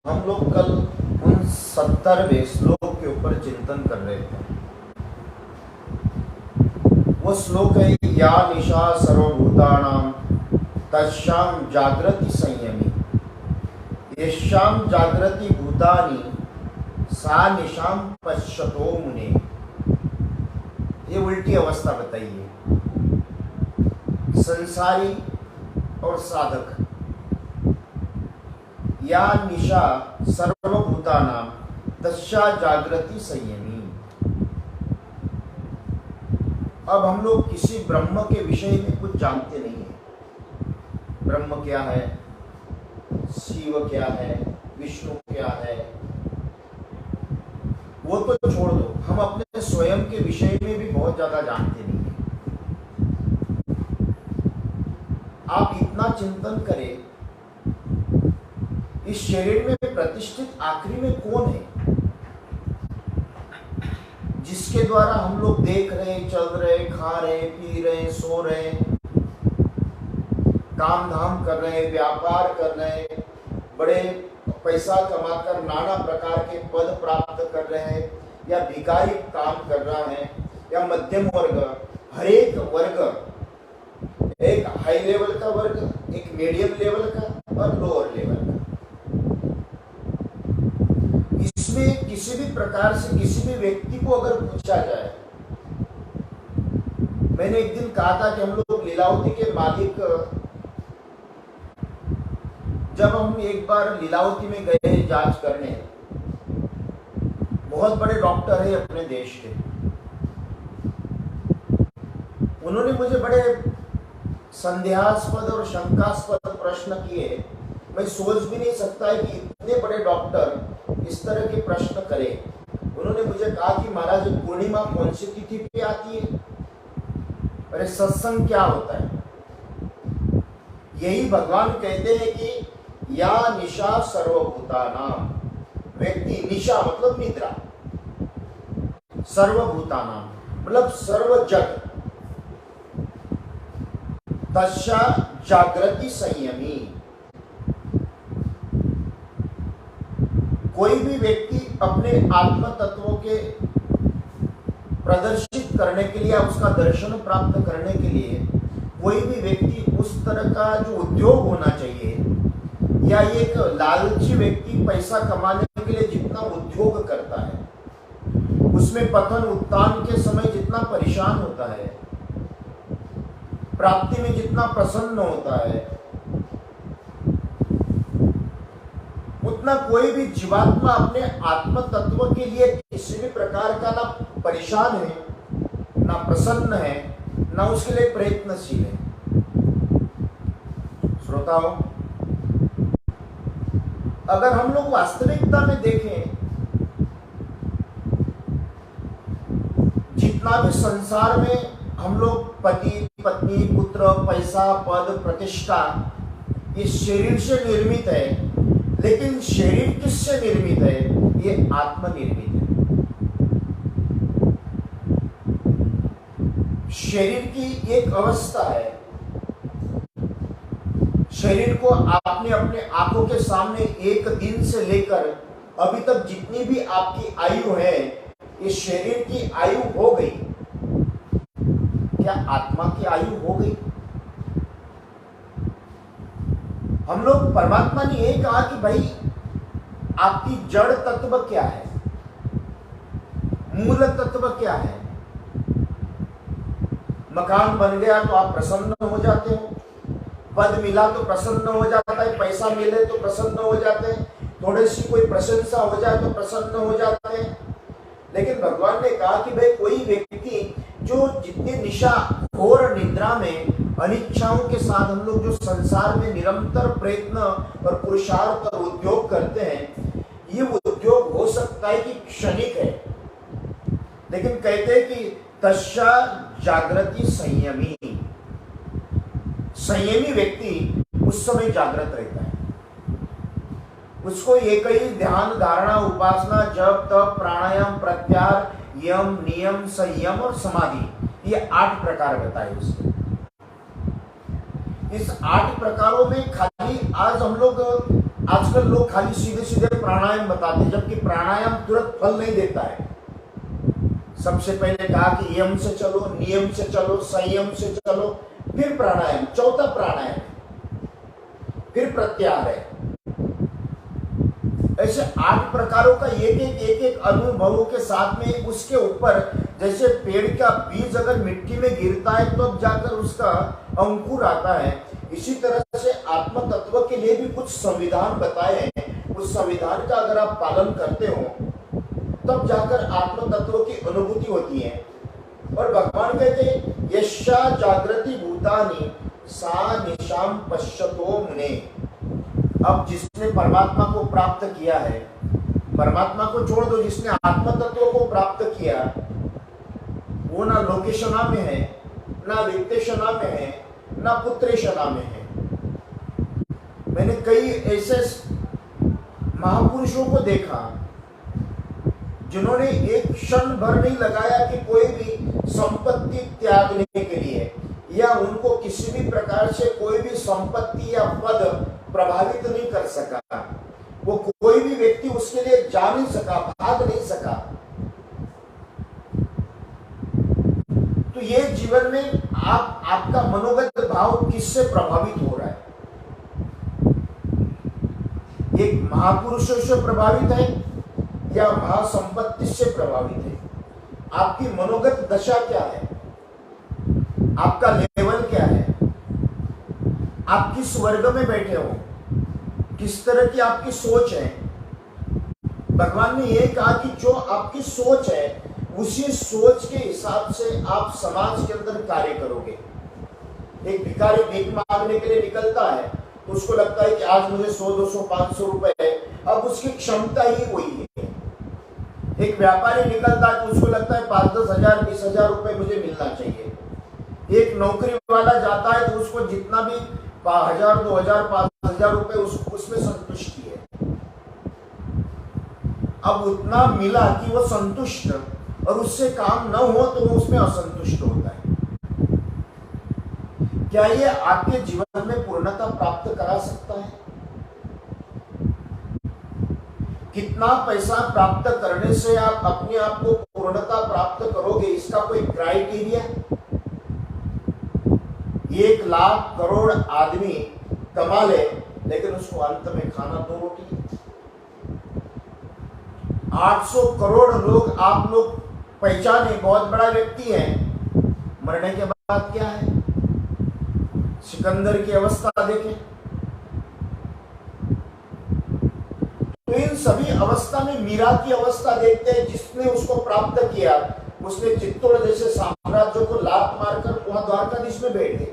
हम लोग कल उन 70वें श्लोक के ऊपर चिंतन कर रहे थे। वो श्लोक है, या निशा सर्वभूतानां तस्यां जागृति संयमी, यस्यां जागृति भूतानि सा निशां पश्यतो मुने। ये उल्टी अवस्था बताइए। संसारी और साधक। या निशा सर्वभूतानां तस्या जागृति संयमी। अब हम लोग किसी ब्रह्म के विषय में कुछ जानते नहीं है। ब्रह्म क्या है, शिव क्या है, विष्णु क्या है, वो तो छोड़ दो, हम अपने स्वयं के विषय में भी बहुत ज्यादा जानते नहीं है। आप इतना चिंतन करें, इस शरीर में प्रतिष्ठित आखिरी में कौन है जिसके द्वारा हम लोग देख रहे, चल रहे, खा रहे, पी रहे, सो रहे, काम धाम कर रहे, व्यापार कर रहे, बड़े पैसा कमाकर नाना प्रकार के पद प्राप्त कर रहे हैं, या भिखारी काम कर रहा है, या मध्यम वर्ग, हर एक वर्ग, एक हाई लेवल का वर्ग, एक मीडियम लेवल का और लोअर लेवल का। इसमें किसी भी प्रकार से किसी भी व्यक्ति को अगर पूछा जाए, मैंने एक दिन कहा था कि हम लोग लीलावती के मालिक, जब हम एक बार लीलावती में गए जांच करने, बहुत बड़े डॉक्टर है अपने देश के, उन्होंने मुझे बड़े संदेहास्पद और शंकास्पद प्रश्न किए। मैं सोच भी नहीं सकता है कि इतने बड़े डॉक्टर इस तरह के प्रश्न करें। उन्होंने मुझे कहा कि महाराज, पूर्णिमा कौन सी तिथि पे आती है? अरे सत्संग क्या होता है? यही भगवान कहते हैं कि या निशा सर्वभूतानां, व्यक्ति, निशा मतलब निद्रा, सर्वभूतानां मतलब सर्व जग, तस्या जागृति संयमी। कोई भी व्यक्ति अपने आत्म तत्वों के प्रदर्शित करने के लिए, उसका दर्शन प्राप्त करने के लिए, कोई भी व्यक्ति उस तरह का जो उद्योग होना चाहिए, या एक लालची व्यक्ति पैसा कमाने के लिए जितना उद्योग करता है, उसमें पतन उत्थान के समय जितना परेशान होता है, प्राप्ति में जितना प्रसन्न होता है, उतना कोई भी जीवात्मा अपने आत्म तत्व के लिए किसी भी प्रकार का ना परेशान है, ना प्रसन्न है, ना उसके लिए प्रयत्नशील है। श्रोताओं, अगर हम लोग वास्तविकता में देखें, जितना भी संसार में हम लोग पति, पत्नी, पुत्र, पैसा, पद, प्रतिष्ठा, ये शरीर से निर्मित है। लेकिन शरीर किससे निर्मित है? ये आत्मनिर्मित है। शरीर की एक अवस्था है, शरीर को आपने अपने आंखों के सामने एक दिन से लेकर अभी तक जितनी भी आपकी आयु है, ये शरीर की आयु हो गई। क्या आत्मा की आयु हो गई? हम लोग, परमात्मा ने यही कहा कि भाई आपकी जड़ तत्व क्या है, मूल तत्व क्या है। मकान बन गया तो आप प्रसन्न हो जाते हो, पद मिला तो प्रसन्न हो जाता है, पैसा मिले तो प्रसन्न हो जाते हैं, थोड़ी सी कोई प्रशंसा हो जाए तो प्रसन्न हो जाते हैं। लेकिन भगवान ने कहा कि भाई कोई व्यक्ति जो जितनी निशा घोर निद्रा में अनिच्छाओं के साथ हम लोग जो संसार में निरंतर प्रयत्न और पुरुषार्थ और उद्योग करते हैं, ये उद्योग हो सकता है कि क्षणिक है, लेकिन कहते हैं कि तस्या जागृति संयमी। संयमी व्यक्ति उस समय जागृत रहता है। उसको एक ही ध्यान, धारणा, उपासना, जप, तप, प्राणायाम, प्रत्याहार, यम, नियम, संयम और समाधि, ये 8 प्रकार बताए उसने। इस 8 प्रकारों में खाली आज हम लोग आजकल लोग खाली सीधे सीधे प्राणायाम बताते हैं, जबकि प्राणायाम तुरंत फल नहीं देता है। सबसे पहले कहा कि यम से चलो, नियम से चलो, संयम से चलो, फिर प्राणायाम, चौथा प्राणायाम, फिर प्रत्याहार है। ऐसे 8 प्रकारों का एक अनुभवों के साथ में उसके ऊपर, जैसे पेड़ का बीज अगर मिट्टी में गिरता है तो अब जाकर उसका अंकुर आता है, इसी तरह से आत्म तत्व के लिए भी कुछ संविधान बताए हैं। उस संविधान का अगर आप पालन करते हो तब जाकर आत्म तत्व की अनुभूति होती है। और भगवान कहते हैं यशा जागृति भूतानि सा निशाम पश्यतो मुने। अब जिसने परमात्मा को प्राप्त किया है, परमात्मा को छोड़ दो, जिसने आत्म तत्व को प्राप्त किया वो ना लोकेशना में है, ना वित्तेशना में है, ना पुत्रेशना में है। मैंने कई ऐसे महापुरुषों को देखा जिन्होंने एक क्षण भर नहीं लगाया कि कोई भी संपत्ति त्यागने के लिए, या उनको किसी भी प्रकार से कोई भी संपत्ति या पद प्रभावित नहीं कर सका। वो कोई भी व्यक्ति उसके लिए जा नहीं सका, भाग नहीं सका। तो ये जीवन में आपका मनोगत भाव किससे प्रभावित हो रहा है? एक महापुरुषों से प्रभावित है या महासंपत्ति से प्रभावित है? आपकी मनोगत दशा क्या है? आपका लेवल क्या है? आप किस वर्ग में बैठे हो? किस तरह की आपकी सोच है? भगवान ने यह कहा कि जो आपकी सोच है उसी सोच के हिसाब से आप समाज के अंदर कार्य करोगे। एक भिखारी भीख मांगने के लिए निकलता है तो उसको लगता है कि आज मुझे 100, 200, 500 रुपए है, अब उसकी क्षमता ही वही है। एक व्यापारी निकलता है तो उसको लगता है 5, 10 हजार, 20 हजार रुपए मुझे मिलना चाहिए। एक नौकरी वाला जाता है तो उसको जितना भी 1000, 2000, 5000 रुपए उसमें संतुष्टि है। अब उतना मिला कि वो संतुष्ट, और उससे काम न हो तो वो उसमें असंतुष्ट होता है। क्या ये आपके जीवन में पूर्णता प्राप्त करा सकता है? कितना पैसा प्राप्त करने से आप अपने आप को पूर्णता प्राप्त करोगे, इसका कोई क्राइटेरिया? 1 लाख करोड़ आदमी कमा ले लेकिन उसको अंत में खाना 2 रोटी। 800 करोड़ लोग आप लोग पहचाने, बहुत बड़ा व्यक्ति है, मरने के बाद क्या है? सिकंदर की अवस्था देखें। तो इन सभी अवस्था में मीरा की अवस्था देखते हैं, जिसने उसको प्राप्त किया उसने चित्तौड़ जैसे साम्राज्य को लात मारकर वहां द्वारकाधीश में बैठ गए।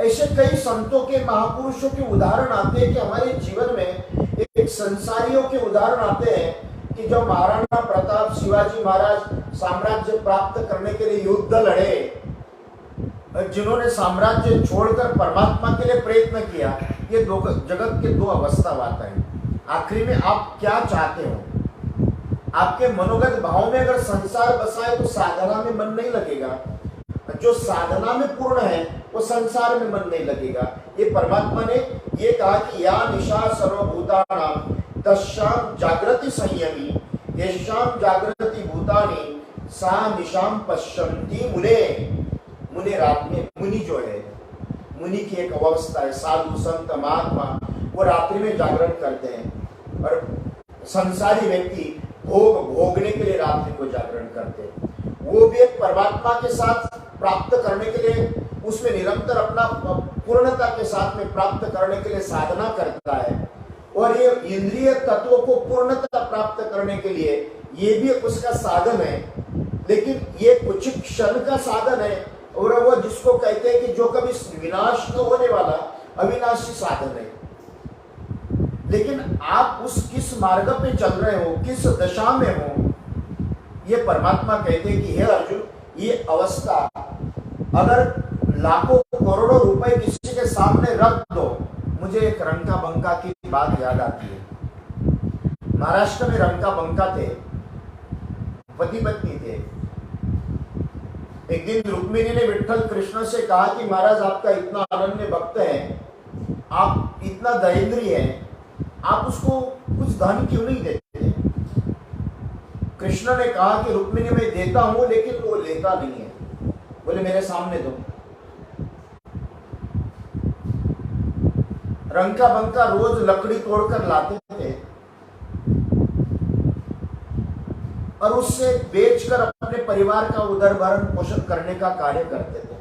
ऐसे कई संतों के, महापुरुषों के उदाहरण आते हैं कि हमारे जीवन में एक संसारियों के उदाहरण आते हैं कि जब महाराणा प्रताप, शिवाजी महाराज साम्राज्य प्राप्त करने के लिए युद्ध लड़े, जिन्होंने साम्राज्य छोड़कर परमात्मा के लिए प्रयत्न किया, ये जगत के 2 अवस्था आता है। आखिरी में आप क्या चाहते हो? आपके मनोगत भाव में अगर संसार बसा है तो साधना में मन नहीं लगेगा। जो साधना में पूर्ण है वो संसार में मन नहीं लगेगा। ये परमात्मा ने ये कहा कि या निशा सर्वभूतानां तस्याम जागृति संयमी येषाम जागृति भूतानि सा निशाम पश्यन्ति मुने। मुने रात में, मुनि जो है, मुनि की एक अवस्था है, साधु संत महात्मा, वो रात्रि में जागरण करते हैं, और संसारी व्यक्ति भोगने के लिए रात्रि को जागरण करते हैं। वो भी एक परमात्मा के साथ प्राप्त करने के लिए, उसमें निरंतर अपना पूर्णता के साथ में प्राप्त करने के लिए साधना करता है। और ये इंद्रिय तत्वों को पूर्णता प्राप्त करने के लिए ये भी उसका साधन है, लेकिन ये कुछ क्षण का साधन है, और वो जिसको कहते हैं कि जो कभी विनाश न होने वाला अविनाशी साधन है। लेकिन आप उस किस मार्ग पे चल रहे हो, किस दशा में हो, ये परमात्मा कहते हैं कि हे अर्जुन, ये अवस्था अगर लाखों करोड़ों रुपए किसी के सामने रख दो। मुझे एक रंका बंका की बात याद आती है। महाराष्ट्र में रंका बंका थे, पति पत्नी थे। एक दिन रुक्मिणी ने विठ्ठल कृष्ण से कहा कि महाराज आपका इतना अनन्य भक्त है, आप इतना दरिद्री है, आप उसको कुछ धन क्यों नहीं देते? कृष्ण ने कहा कि रुक्मिणी मैं देता हूं लेकिन वो लेता नहीं है। बोले मेरे सामने दो। रंका बंका रोज लकड़ी तोड़कर लाते थे और उससे बेचकर अपने परिवार का उदर भरण पोषण करने का कार्य करते थे।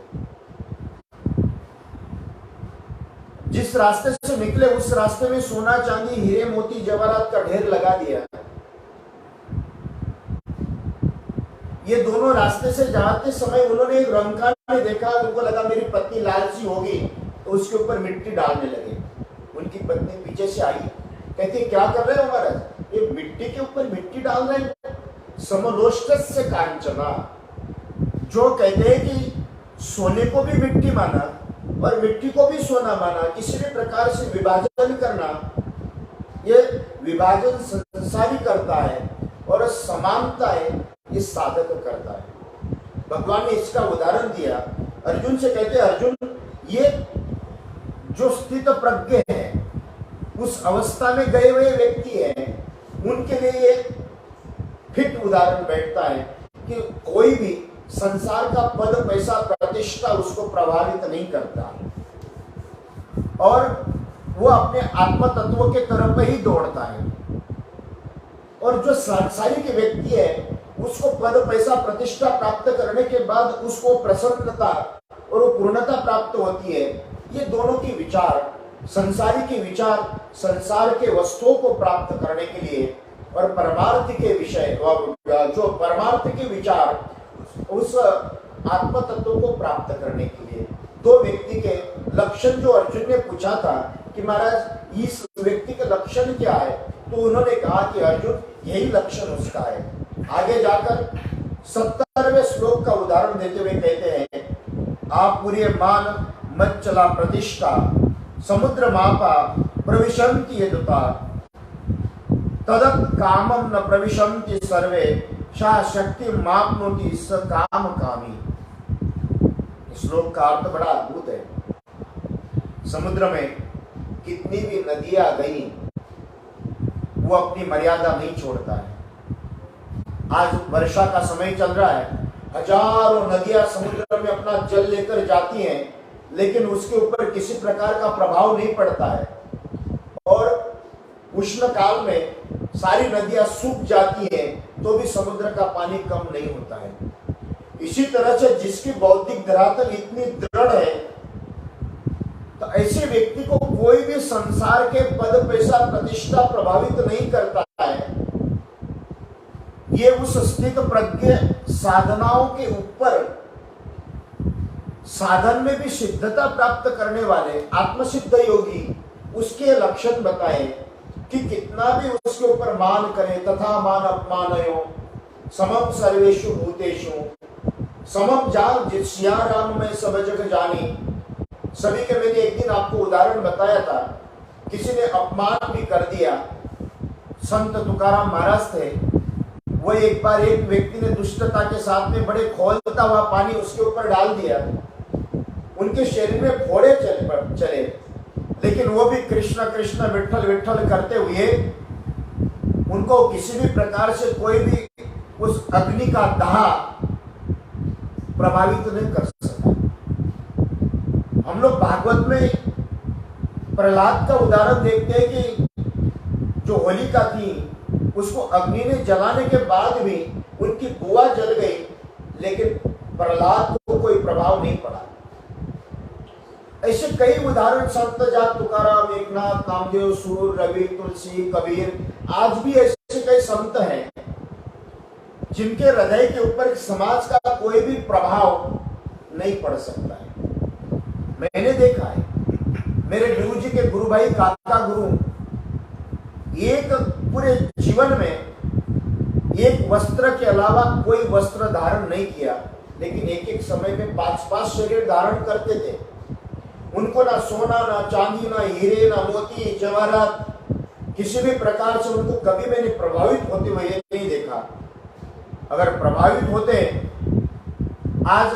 जिस रास्ते से निकले उस रास्ते में सोना चांदी हीरे मोती जवाहरात का ढेर लगा दिया। ये दोनों रास्ते से जाते समय उन्होंने एक रंका ने देखा, उनको लगा मेरी पत्नी लालची होगी, तो उसके ऊपर मिट्टी डालने लगे। उनकी पत्नी पीछे से आई, कहती क्या कर रहे हो महाराज, ये मिट्टी के ऊपर मिट्टी डाल रहे हैं? समलोष्टस्य कांचना, जो कहते हैं कि सोने को भी मिट्टी माना और मिट्टी को भी सोना माना, किसी भी प्रकार से विभाजन करना, ये विभाजन संसारी करता है और समानता है ये साधक करता है। भगवान ने इसका उदाहरण दिया। अर्जुन से कहते अर्जुन, ये जो स्थित प्रज्ञ है, उस अवस्था में गए हुए व्यक्ति हैं, उनके लिए ये फिट उदाहरण बैठता है कि कोई भी संसार का पद पैसा प्रतिष्ठा उसको प्रभावित नहीं करता और वो अपने आत्म तत्व के तरफ ही दौड़ता है। और जो सांसारिक व्यक्ति है उसको पद पैसा प्रतिष्ठा प्राप्त करने के बाद उसको प्रसन्नता और वो पूर्णता प्राप्त होती है। ये दोनों की विचार, संसारी के विचार संसार के वस्तुओं को प्राप्त करने के लिए और परमार्थ के विषय, जो परमार्थ के विचार उस आत्म तत्व को प्राप्त करने के लिए। दो व्यक्ति के लक्षण जो अर्जुन ने पूछा था कि महाराज इस व्यक्ति का लक्षण क्या है, तो उन्होंने कहा कि अर्जुन यही लक्षण उसका है। आगे जाकर 70वें श्लोक का उदाहरण देते हुए कहते हैं, आप पूरे मान मत चला प्रतिष्ठा समुद्र मापा प्रविशन्ति यदुता तदत् कामम न प्रविशन्ति सर्वे शा शक्ति मापनोति स काम कामी। श्लोक का अर्थ बड़ा अद्भुत है। समुद्र में कितनी भी नदियां गई वो अपनी मर्यादा नहीं छोड़ता है। आज वर्षा का समय चल रहा है, हजारों नदियां समुद्र में अपना जल लेकर जाती हैं, लेकिन उसके ऊपर किसी प्रकार का प्रभाव नहीं पड़ता है और उष्ण काल में सारी नदियां सूख जाती हैं तो भी समुद्र का पानी कम नहीं होता है। इसी तरह से जिसकी बौद्धिक धरातल इतनी दृढ़ है, तो ऐसे व्यक्ति को कोई भी संसार के पद पैसा प्रतिष्ठा प्रभावित नहीं करता है। ये उस स्थित प्रज्ञ साधनाओं के ऊपर साधन में भी सिद्धता प्राप्त करने वाले आत्मसिद्ध योगी उसके लक्षण बताए कि कितना भी उसके ऊपर मान करे, तथा मान अपमानयो समम सर्वेषु भूतेषु समम जान जित्या राम में सब जग जानी। सभी के मैंने एक दिन आपको उदाहरण बताया था, किसी ने अपमान भी कर दिया। संत तुकाराम महाराज थे, वो एक बार एक व्यक्ति ने दुष्टता के साथ में बड़े खौलता हुआ पानी उसके ऊपर डाल दिया, उनके शरीर में फोड़े चले, लेकिन वो भी कृष्ण कृष्ण विठ्ठल विठ्ठल करते हुए उनको किसी भी प्रकार से कोई भी उस अग्नि का दाह प्रभावित नहीं कर सका। हम लोग भागवत में प्रहलाद का उदाहरण देखते हैं कि जो होलिका थी उसको अग्नि ने जलाने के बाद भी उनकी बुआ जल गई, लेकिन प्रहलाद को कोई प्रभाव नहीं पड़ा। ऐसे कई उदाहरण संत जात तुकाराम, एकनाथ, नामदेव, सूर, रवि, तुलसी, कबीर, आज भी ऐसे कई संत हैं जिनके हृदय के ऊपर समाज का कोई भी प्रभाव नहीं पड़ सकता है। मैंने देखा है, मेरे गुरु जी के गुरु भाई काका गुरु एक पूरे जीवन में एक वस्त्र के अलावा कोई वस्त्र धारण नहीं किया, लेकिन एक एक समय में 5-5 शरीर धारण करते थे। उनको ना सोना, ना चांदी, ना हीरे, ना मोती जवाहरात, किसी भी प्रकार से उनको कभी मैंने प्रभावित होते हुए नहीं देखा। अगर प्रभावित होते, आज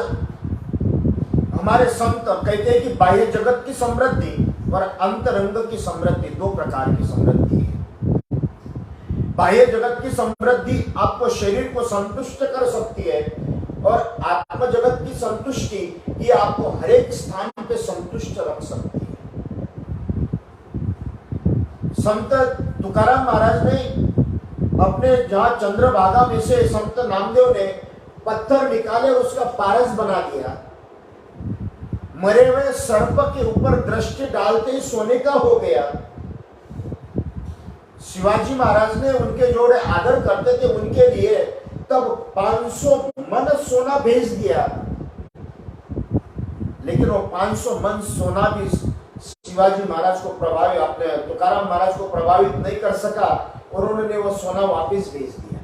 हमारे संत कहते हैं कि बाह्य जगत की समृद्धि और अंतरंग की समृद्धि दो प्रकार की समृद्धि है। बाह्य जगत की समृद्धि आपको शरीर को संतुष्ट कर सकती है और आत्म जगत की संतुष्टि ये आपको हर एक स्थान पे संतुष्ट रख सकती है। संत तुकाराम महाराज ने अपने जहां चंद्रभागा में से संत नामदेव ने पत्थर निकाले और उसका पारस बना दिया। मरे हुए सर्प के ऊपर दृष्टि डालते ही सोने का हो गया। शिवाजी महाराज ने उनके जोड़े आदर करते थे, उनके लिए तब 500 मन सोना भेज दिया, लेकिन वो 500 मन सोना भी शिवाजी महाराज को प्रभावित, अपने तुकाराम महाराज को प्रभावित नहीं कर सका और उन्होंने वो सोना वापस भेज दिया।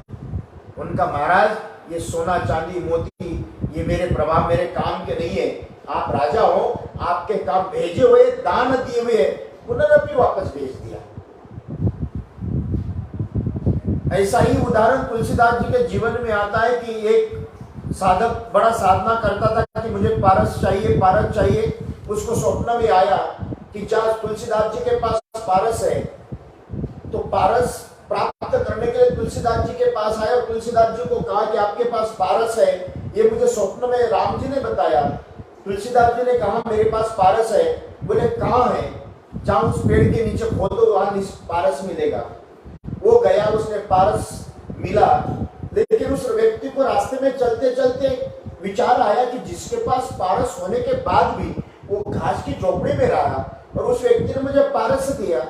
उनका महाराज, ये सोना चांदी मोती ये मेरे प्रभाव मेरे काम के नहीं है, आप राजा हो, आपके काम भेजे हुए दान दिए हुए पुनरअपि वापस भेज दिया। ऐसा ही उदाहरण तुलसीदास जी के जीवन में आता है कि एक साधक बड़ा साधना करता था कि मुझे पारस चाहिए। उसको स्वप्न में आया कि जहाँ तुलसीदास जी के पास पारस है, तो पारस प्राप्त करने के लिए तुलसीदास जी के पास आया और तुलसीदास जी को कहा कि आपके पास पारस है, ये मुझे स्वप्न में राम जी ने बताया। तुलसीदास जी ने कहा मेरे पास पारस है। बोले कहाँ है? जहाँ उस पेड़ के नीचे खोदो वहां पारस मिलेगा। वो गया, उसने पारस मिला, लेकिन उस व्यक्ति को रास्ते में चलते चलते विचार आया कि जिसके पास पारस होने के बाद भी वो घास की झोपड़ी में रहा और उस व्यक्ति ने मुझे पारस दिया।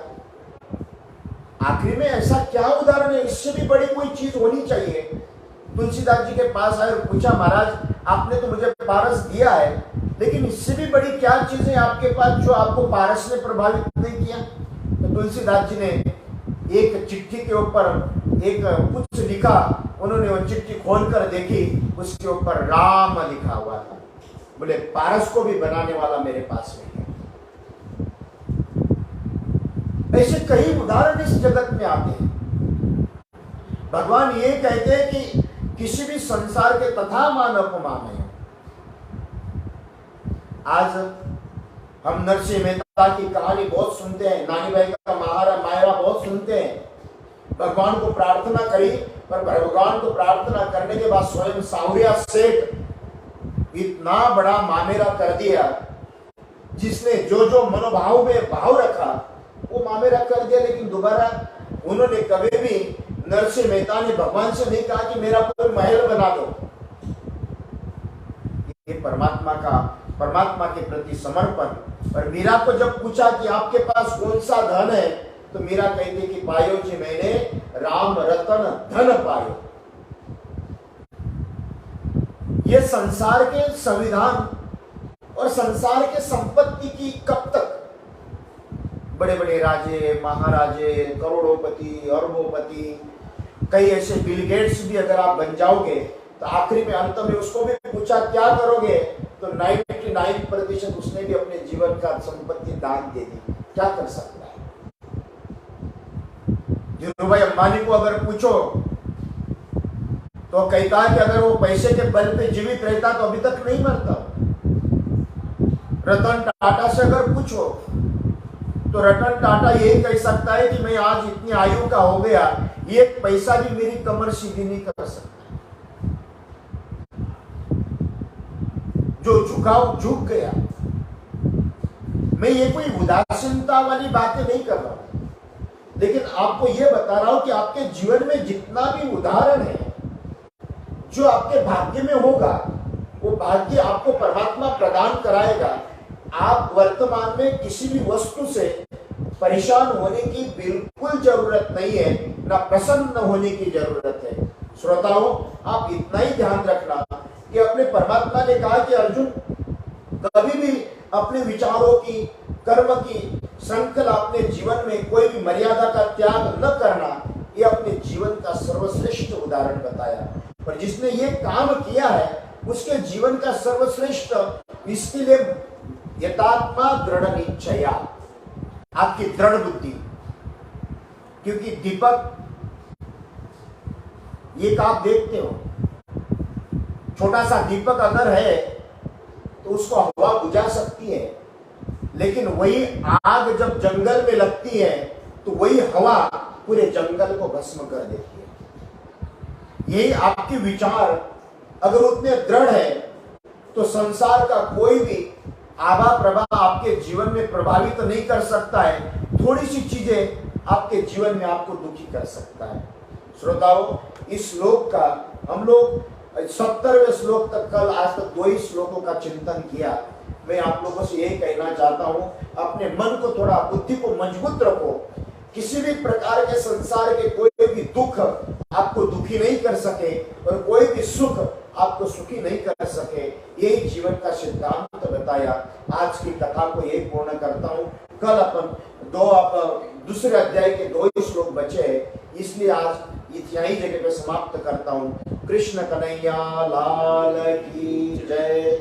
आखिरी में ऐसा क्या उदाहरण है, इससे भी बड़ी कोई चीज होनी चाहिए। तुलसीदास जी के पास आए और पूछा महाराज आपने तो मुझे पारस दिया है, लेकिन इससे भी बड़ी क्या चीज है आपके पास जो आपको पारस ने प्रभावित नहीं किया? तो तुलसीदास जी ने एक चिट्ठी के ऊपर एक कुछ लिखा। उन्होंने वो चिट्ठी खोलकर देखी, उसके ऊपर राम लिखा हुआ था। बोले पारस को भी बनाने वाला मेरे पास में है। ऐसे कई उदाहरण इस जगत में आते हैं। भगवान ये कहते हैं कि किसी भी संसार के तथा मान अपमान है। आज हम नरसिंह मेहता की कहानी बहुत सुनते हैं, नानी भाई का मायरा बहुत सुनते हैं। भगवान को प्रार्थना करी, पर भगवान को प्रार्थना करने के बाद स्वयं सावरिया सेठ इतना बड़ा मामेरा कर दिया, जिसने जो जो मनोभाव में भाव रखा वो मामेरा कर दिया। लेकिन दोबारा उन्होंने कभी भी नरसिंह मेहता ने भगवान से नहीं कहा कि मेरा कोई महल बना दो। ये परमात्मा के प्रति समर्पण। और मीरा को जब पूछा कि आपके पास कौन सा धन है, तो मीरा कहती कि पायो जी मैंने राम रतन धन पायो। ये संसार के संविधान और संसार के संपत्ति की कब तक? बड़े बड़े राजे महाराजे करोड़ोपति अरबोपति, कई ऐसे बिल गेट्स भी अगर आप बन जाओगे तो आखिरी में अंत में उसको भी पूछा क्या करोगे, तो 99% उसने भी अपने जीवन का संपत्ति दान दे दी। क्या कर सकता है? धीरूभाई अंबानी को अगर पूछो तो कहता है कि अगर वो पैसे के बल पे जीवित रहता तो अभी तक नहीं मरता। रतन टाटा से अगर पूछो तो रतन टाटा यही कह सकता है कि मैं आज इतनी आयु का हो गया, एक पैसा भी मेरी कमर सीधी नहीं कर सकता। जो झुकाव झुक गया। मैं ये कोई उदासीनता वाली बातें नहीं कर रहा हूं, लेकिन आपको ये बता रहा हूं कि आपके जीवन में जितना भी उदाहरण है जो आपके भाग्य में होगा, वो भाग्य आपको परमात्मा प्रदान कराएगा। आप वर्तमान में किसी भी वस्तु से परेशान होने की बिल्कुल जरूरत नहीं है, ना प्रसन्न होने की जरूरत है। श्रोताओं, आप इतना ही ध्यान रखना कि अपने परमात्मा ने कहा कि अर्जुन कभी भी अपने विचारों की कर्म की श्रृंखला अपने जीवन में कोई भी मर्यादा का त्याग न करना, ये अपने जीवन का सर्वश्रेष्ठ उदाहरण बताया। पर जिसने ये काम किया है उसके जीवन का सर्वश्रेष्ठ, इसके लिए यथात्मा दृढ़ निश्चया, आपकी दृढ़ बुद्धि। क्योंकि दीपक एक आप देखते हो, छोटा सा दीपक अगर है तो उसको हवा बुझा सकती है, लेकिन वही आग जब जंगल में लगती है तो वही हवा पूरे जंगल को भस्म कर देती है। यही आपके विचार अगर उतने दृढ़ है तो संसार का कोई भी आभा प्रभाव आपके जीवन में प्रभावित तो नहीं कर सकता है। थोड़ी सी चीजें आपके जीवन में आपको दुखी कर सकता है। श्रोताओ, इस श्लोक का हम लोग 70वें श्लोक तक, कल आज तक 2 ही श्लोकों का चिंतन किया। मैं आप लोगों से यही कहना चाहता हूं, अपने मन को थोड़ा, बुद्धि को मजबूत रखो। किसी भी प्रकार के संसार के कोई भी दुख आपको दुखी नहीं कर सके और कोई भी सुख आपको सुखी नहीं कर सके। यही जीवन का सिद्धांत बताया। आज की कथा को यही पूर्ण करता हूँ। कल अपन दूसरे अध्याय के 2 ही श्लोक बचे हैं, इसलिए आज यही जगह पे समाप्त करता हूँ। कृष्ण कन्हैया लाल की जय।